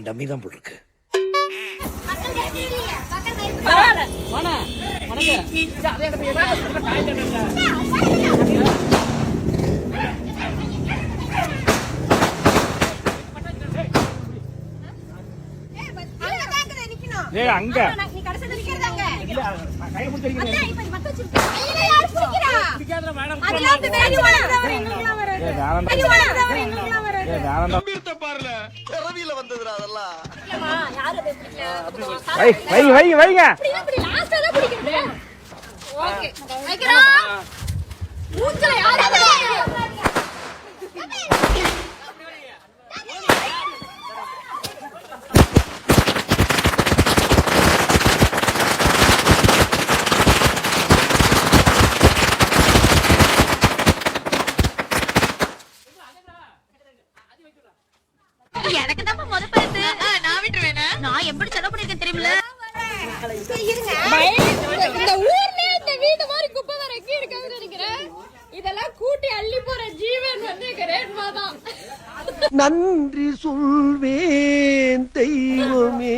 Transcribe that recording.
Dummy தான் போட்டிருக்கு. அங்க வைங்க எனக்கு தான் முத பரிசு. நான் விட்டுருவேன். நான் எப்படி செலவு பண்ணிருக்கேன் தெரியுமில்ல? இந்த ஊர்லயே இந்த வீடு மாதிரி குப்பை வேற எங்க இருக்காதுன்னு நினைக்கிறேன். இதெல்லாம் கூட்டி அள்ளி போற ஜீவன் வந்து ரேண்மா தான். நன்றி சொல்வேன் தெய்வமே.